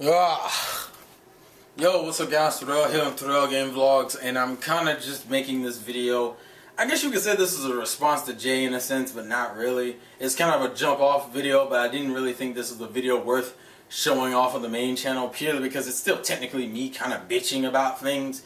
Ah, yo, what's up guys, Terrell here on Terrell Game Vlogs, and I'm kind of just making this video. I guess you could say this is a response to Jay in a sense, but not really. It's kind of a jump off video, but I didn't really think this was a video worth showing off on the main channel, purely because it's still technically me kind of bitching about things.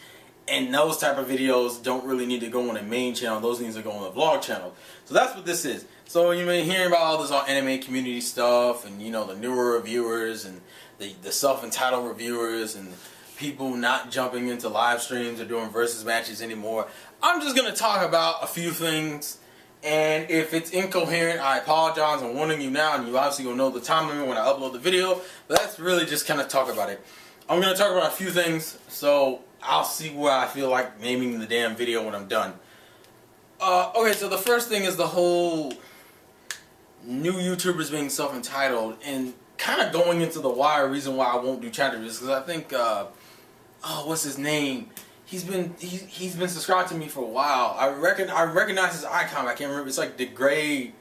And those type of videos don't really need to go on the main channel. Those need to go on the vlog channel. So that's what this is. So you've been hearing about all this anime community stuff, and you know, the newer reviewers and the self-entitled reviewers and people not jumping into live streams or doing versus matches anymore. I'm just going to talk about a few things, and if it's incoherent, I apologize. I'm warning you now, and you obviously will know the time limit when I upload the video, but that's really just kind of talk about it. I'm going to talk about a few things, so I'll see where I feel like naming the damn video when I'm done. Okay, so the first thing is the whole new YouTubers being self-entitled and kind of going into the reason why I won't do chat reviews, because I think what's his name? He's been subscribed to me for a while. I recognize his icon. I can't remember. It's like Degrade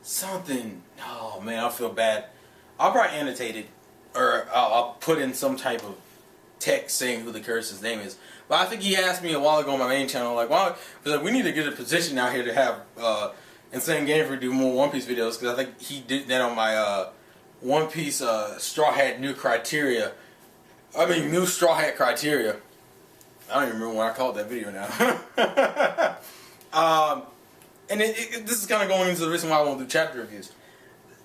something. Oh man, I feel bad. I'll probably annotate it, or I'll put in some type of text saying who the curs's name is. But I think he asked me a while ago on my main channel, like, well, we need to get a position out here to have Insane Game for do more One Piece videos, because I think he did that on my One Piece Straw Hat New Criteria. I mean, New Straw Hat Criteria. I don't even remember what I called that video now. And this is kind of going into the reason why I won't do chapter reviews.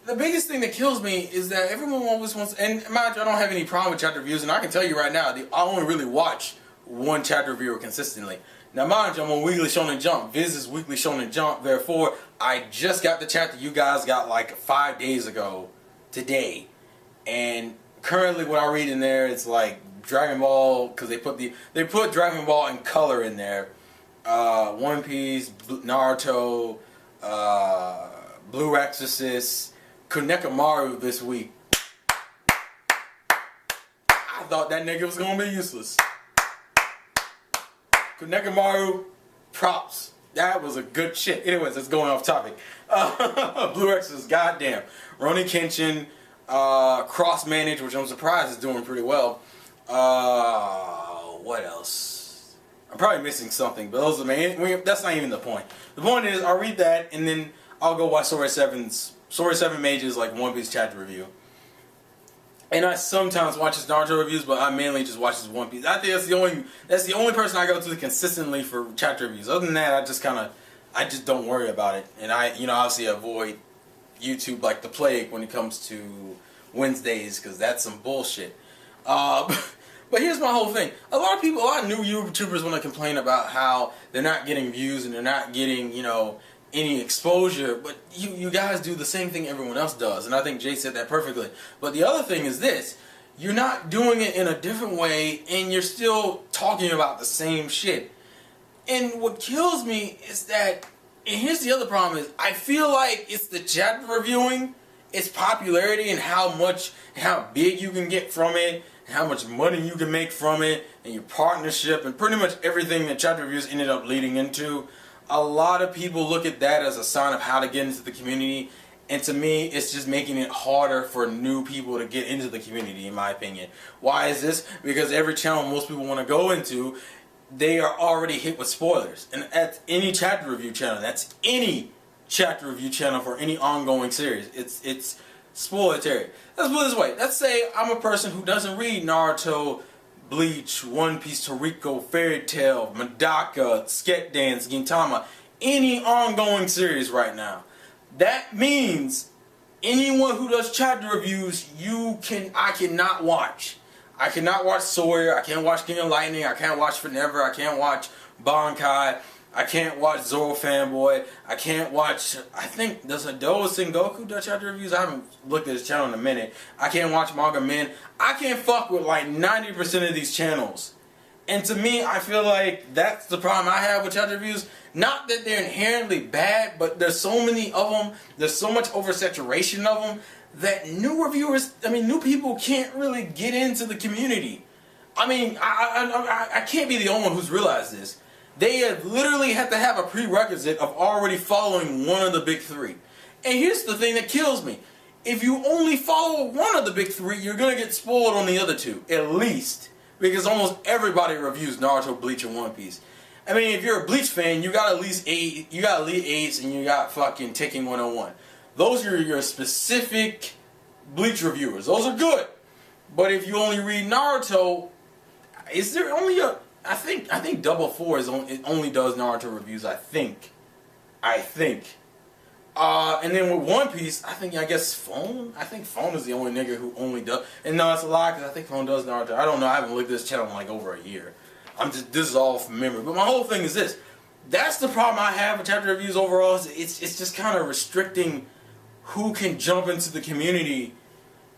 The biggest thing that kills me is that everyone always wants, and mind you, I don't have any problem with chapter reviews, and I can tell you right now, I only really watch one chapter reviewer consistently. Now mind you, I'm on Weekly Shonen Jump. Viz is Weekly Shonen Jump, therefore, I just got the chapter you guys got like 5 days ago, today. And currently what I read in there is like Dragon Ball, because they put Dragon Ball in color in there. One Piece, Naruto, Blue Exorcist, Konekamaru this week. I thought that nigga was gonna be useless. Konekamaru, props. That was a good shit. Anyways, let's go off topic. Blue Exorcist, goddamn. Roni Kenshin, Cross Manage, which I'm surprised is doing pretty well. What else? I'm probably missing something, but those are that's not even the point. The point is, I'll read that, and then I'll go watch Story 7 Mage's like One Piece chapter review. And I sometimes watch his Naruto reviews, but I mainly just watch his One Piece. I think that's the only person I go to consistently for chapter reviews. Other than that, I just don't worry about it. And I obviously avoid YouTube like the plague when it comes to Wednesdays, because that's some bullshit. But here's my whole thing. A lot of new YouTubers want to complain about how they're not getting views and they're not getting, any exposure, but you guys do the same thing everyone else does, and I think Jay said that perfectly. But the other thing is this: you're not doing it in a different way, and you're still talking about the same shit. And what kills me is that, and here's the other problem, is I feel like it's the chapter reviewing, its popularity, and how big you can get from it, and how much money you can make from it, and your partnership, and pretty much everything that chapter reviews ended up leading into. A lot of people look at that as a sign of how to get into the community, and to me, it's just making it harder for new people to get into the community, in my opinion. Why is this? Because every channel most people want to go into, they are already hit with spoilers. And at any chapter review channel, that's any chapter review channel for any ongoing series, it's spoilery. Let's put it this way. Let's say I'm a person who doesn't read Naruto, Bleach, One Piece, Toriko, Fairy Tail, Medaka, Sket Dance, Gintama, any ongoing series right now. That means anyone who does chapter reviews, I cannot watch. I cannot watch Sawyer, I can't watch King of Lightning, I can't watch Forever, I can't watch Bankai, I can't watch Zoro Fanboy, I can't watch, I think, does Hado Sengoku do chapter reviews? I haven't looked at his channel in a minute. I can't watch Manga Men. I can't fuck with like 90% of these channels. And to me, I feel like that's the problem I have with chapter reviews. Not that they're inherently bad, but there's so many of them, there's so much oversaturation of them, that new people can't really get into the community. I mean, I can't be the only one who's realized this. They have literally have to have a prerequisite of already following one of the big three. And here's the thing that kills me. if you only follow one of the big three, you're gonna get spoiled on the other two, at least. Because almost everybody reviews Naruto, Bleach, and One Piece. I mean, if you're a Bleach fan, you got at least you got Elite Eights, and you got fucking Taking 101. Those are your specific Bleach reviewers. Those are good. But if you only read Naruto, is there only a... I think Double Four it only does Naruto reviews, I think. And then with One Piece, I guess Phone? I think Phone is the only nigga who only does... And no, it's a lie, because I think Phone does Naruto. I don't know, I haven't looked at this channel in like over a year. This is all from memory. But my whole thing is this. That's the problem I have with chapter reviews overall. It's just kind of restricting who can jump into the community.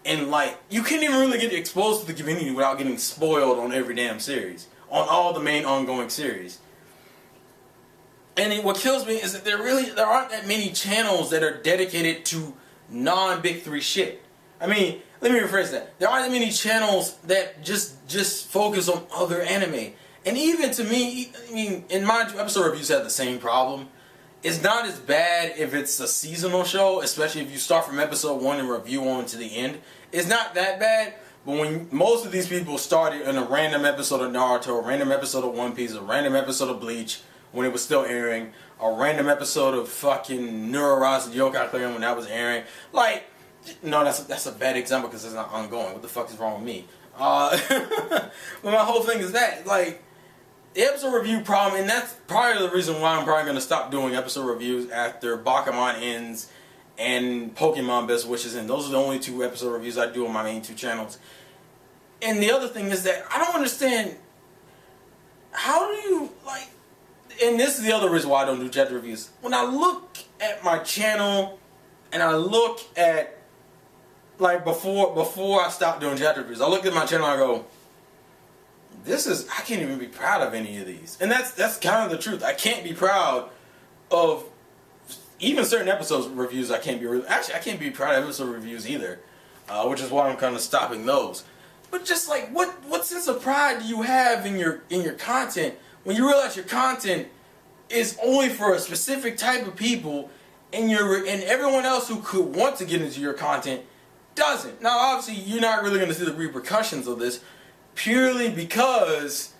And like, you can't even really get exposed to the community without getting spoiled on every damn series. On all the main ongoing series. And what kills me is that there aren't that many channels that are dedicated to non-Big Three shit. I mean, let me rephrase that. There aren't that many channels that just focus on other anime. And even to me, I mean, in my episode reviews have the same problem. It's not as bad if it's a seasonal show, especially if you start from episode 1 and review on to the end. It's not that bad, but when most of these people started in a random episode of Naruto, a random episode of One Piece, a random episode of Bleach, when it was still airing, a random episode of fucking Neuroraz Yokai Clan when that was airing. Like, no, that's a bad example because it's not ongoing. What the fuck is wrong with me? But my whole thing is that, like, the episode review problem, and that's probably the reason why I'm probably going to stop doing episode reviews after Bakuman ends and Pokemon Best Wishes end. Those are the only 2 episode reviews I do on my main 2 channels. And the other thing is that I don't understand, how do you, like, and this is the other reason why I don't do chapter reviews. When I look at my channel, and I look at, like, before I stopped doing chapter reviews, I look at my channel and I go, I can't even be proud of any of these. And that's kind of the truth. I can't be proud of even certain episodes reviews. I can't be proud of episode reviews either, which is why I'm kind of stopping those. But just like, what sense of pride do you have in your content when you realize your content is only for a specific type of people, and everyone else who could want to get into your content doesn't? Now, obviously, you're not really going to see the repercussions of this, purely because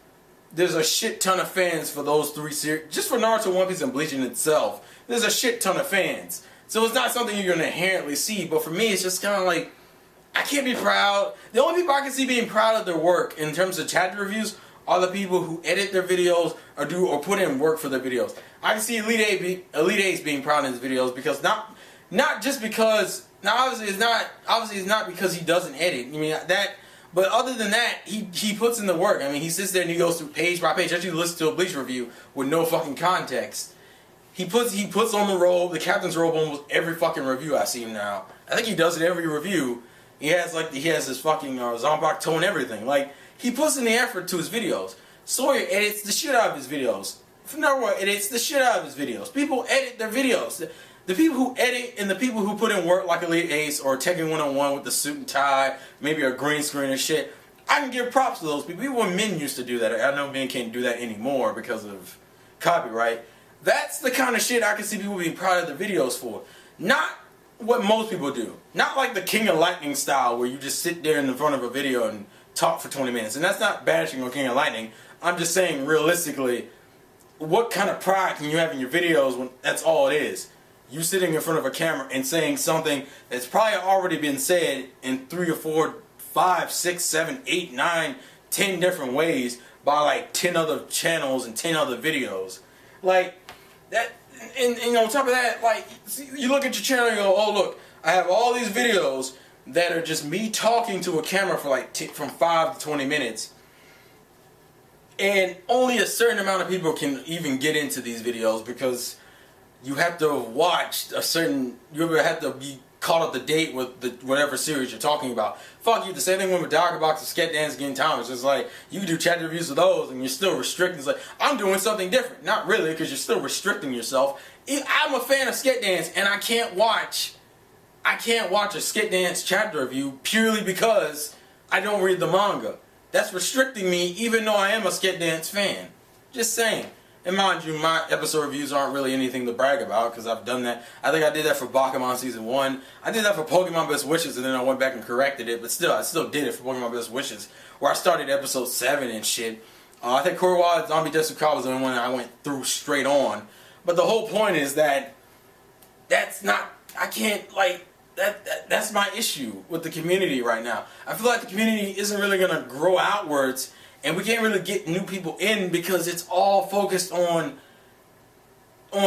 there's a shit ton of fans for those 3 series. Just for Naruto, One Piece, and Bleach in itself, there's a shit ton of fans. So it's not something you're going to inherently see. But for me, it's just kind of like, I can't be proud. The only people I can see being proud of their work in terms of chapter reviews are the people who edit their videos or put in work for their videos. I can see Elite Eight's being proud of his videos, because not just because, now obviously it's not because he doesn't edit. I mean that. But other than that, he puts in the work. I mean, he sits there and he goes through page by page. Actually, listen to a Bleach review with no fucking context. He puts on the captain's robe, almost every fucking review I see him now. I think he does it every review. He has his fucking Zanpakuto toe and everything. Like, he puts in the effort to his videos. Sawyer edits the shit out of his videos. Naruto edits the shit out of his videos. People edit their videos. The people who edit and the people who put in work like Elite Ace or Tekken 101 with the suit and tie, maybe a green screen and shit, I can give props to those people. People when men used to do that. I know men can't do that anymore because of copyright. That's the kind of shit I can see people being proud of their videos for. Not what most people do. Not like the King of Lightning style where you just sit there in the front of a video and talk for 20 minutes. And that's not bashing on King of Lightning. I'm just saying, realistically, what kind of pride can you have in your videos when that's all it is? You sitting in front of a camera and saying something that's probably already been said in 3 or 4, 5, 6, 7, 8, 9, 10 different ways by like 10 other channels and 10 other videos. Like, that, and on top of that, like, you look at your channel and you go, oh look, I have all these videos that are just me talking to a camera for like from 5 to 20 minutes. And only a certain amount of people can even get into these videos because you have to have watched you have to be caught up to date with whatever series you're talking about. Fuck you, the same thing with Dark Box and Sketch Dance Game Time. It's just like, you can do chapter reviews of those and you're still restricting. It's like, I'm doing something different. Not really, because you're still restricting yourself. I'm a fan of Sketch Dance and I can't watch a Sketch Dance chapter review purely because I don't read the manga. That's restricting me even though I am a Sketch Dance fan. Just saying. And mind you, my episode reviews aren't really anything to brag about because I've done that. I think I did that for Bakuman Season 1. I did that for Pokemon Best Wishes, and then I went back and corrected it. But still, I still did it for Pokemon Best Wishes, where I started episode 7 and shit. I think Kurowa Zombie Desuka was the only one that I went through straight on. But the whole point is that that's not... I can't, like... That's my issue with the community right now. I feel like the community isn't really going to grow outwards, and we can't really get new people in because it's all focused on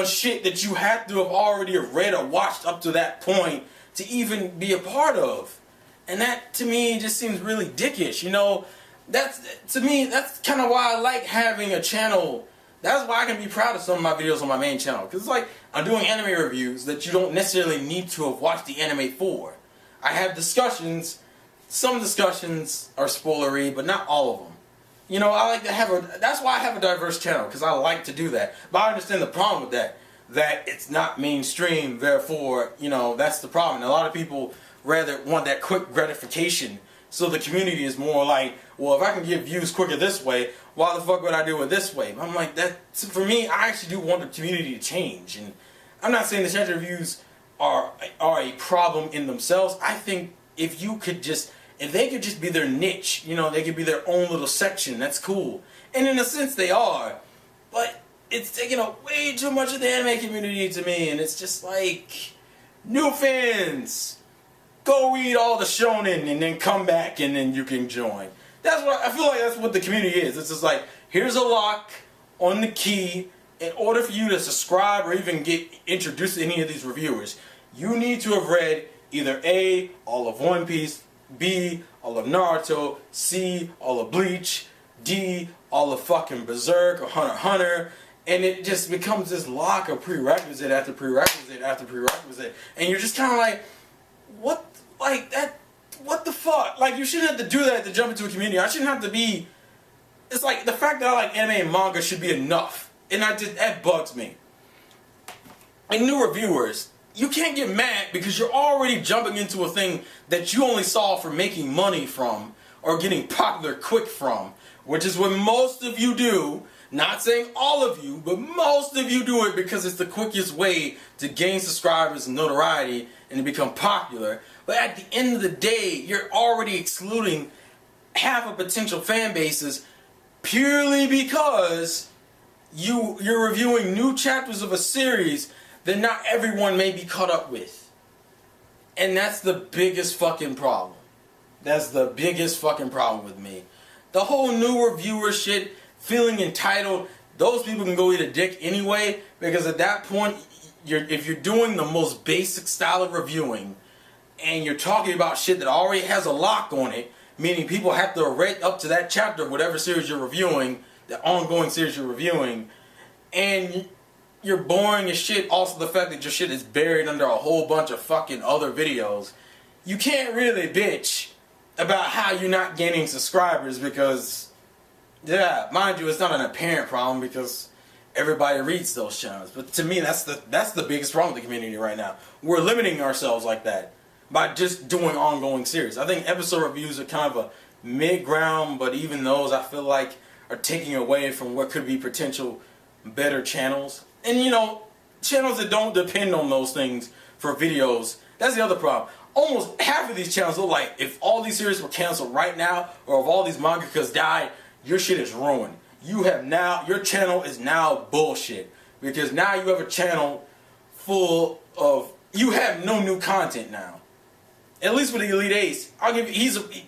shit that you have to have already read or watched up to that point to even be a part of. And that, to me, just seems really dickish, you know? To me, that's kind of why I like having a channel. That's why I can be proud of some of my videos on my main channel. Because it's like, I'm doing anime reviews that you don't necessarily need to have watched the anime for. I have discussions. Some discussions are spoilery, but not all of them. You know, I like to have that's why I have a diverse channel, because I like to do that. But I understand the problem with that. That it's not mainstream, therefore, you know, that's the problem. And a lot of people rather want that quick gratification. So the community is more like, well, if I can get views quicker this way, why the fuck would I do it this way? I'm like, for me, I actually do want the community to change. And I'm not saying the chat reviews are a problem in themselves. I think if they could just be their niche, you know, they could be their own little section, that's cool. And in a sense they are. But it's taking up way too much of the anime community to me, and it's just like, new fans, go read all the shonen and then come back and then you can join. That's what I feel like. That's what the community is. It's just like, here's a lock on the key. In order for you to subscribe or even get introduced to any of these reviewers, you need to have read either A, all of One Piece, B, all of Naruto, C, all of Bleach, D, all of fucking Berserk or Hunter x Hunter, and it just becomes this lock of prerequisite after prerequisite after prerequisite, and you're just kind of like, what the fuck? Like, you shouldn't have to do that to jump into a community. I shouldn't have to be... It's like, the fact that I like anime and manga should be enough. And that bugs me. And new reviewers, you can't get mad because you're already jumping into a thing that you only saw for making money from or getting popular quick from, which is what most of you do. Not saying all of you, but most of you do it because it's the quickest way to gain subscribers and notoriety and to become popular. But at the end of the day, you're already excluding half of potential fan bases purely because you're reviewing new chapters of a series that not everyone may be caught up with. And that's the biggest fucking problem. That's the biggest fucking problem with me. The whole new reviewer shit, feeling entitled, those people can go eat a dick anyway, because at that point, if you're doing the most basic style of reviewing, and you're talking about shit that already has a lock on it, meaning people have to rate up to that chapter of whatever series you're reviewing, the ongoing series you're reviewing, and you're boring as shit. Also the fact that your shit is buried under a whole bunch of fucking other videos, you can't really bitch about how you're not gaining subscribers because, yeah, mind you, it's not an apparent problem because everybody reads those channels. But to me, that's the biggest problem with the community right now. We're limiting ourselves like that by just doing ongoing series. I think episode reviews are kind of a mid-ground, but even those I feel like are taking away from what could be potential better channels. And you know, channels that don't depend on those things for videos, that's the other problem. Almost half of these channels look like if all these series were canceled right now, or if all these mangakas died, your shit is ruined. Your channel is now bullshit. Because now you have a channel full of, you have no new content now. At least with the Elite Ace,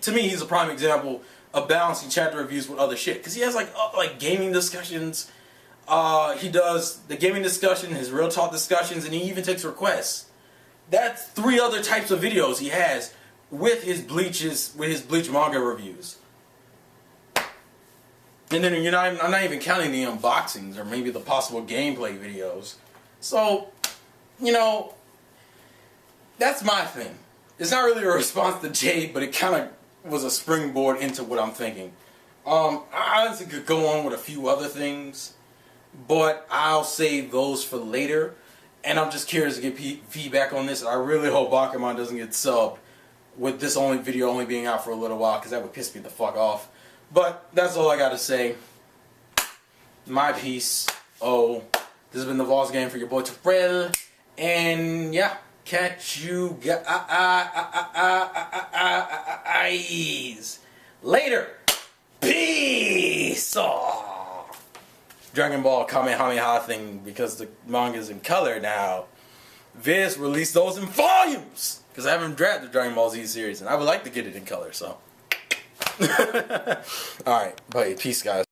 to me he's a prime example of balancing chapter reviews with other shit. Because he has like gaming discussions, he does the gaming discussion, his real talk discussions, and he even takes requests. That's 3 other types of videos he has with his Bleach manga reviews. And then I'm not even counting the unboxings or maybe the possible gameplay videos. So, you know, that's my thing. It's not really a response to Jade, but it kind of was a springboard into what I'm thinking. I honestly could go on with a few other things, but I'll save those for later. And I'm just curious to get feedback on this. I really hope Bakuman doesn't get subbed with this video only being out for a little while, because that would piss me the fuck off. But that's all I gotta say. My piece. Oh, this has been the Vols game for your boy Terrell. And yeah, catch you guys later. Peace. Dragon Ball Kamehameha thing, because the manga's in color now. Viz released those in volumes, because I haven't read the Dragon Ball Z series and I would like to get it in color, so. Alright, bye. Peace, guys.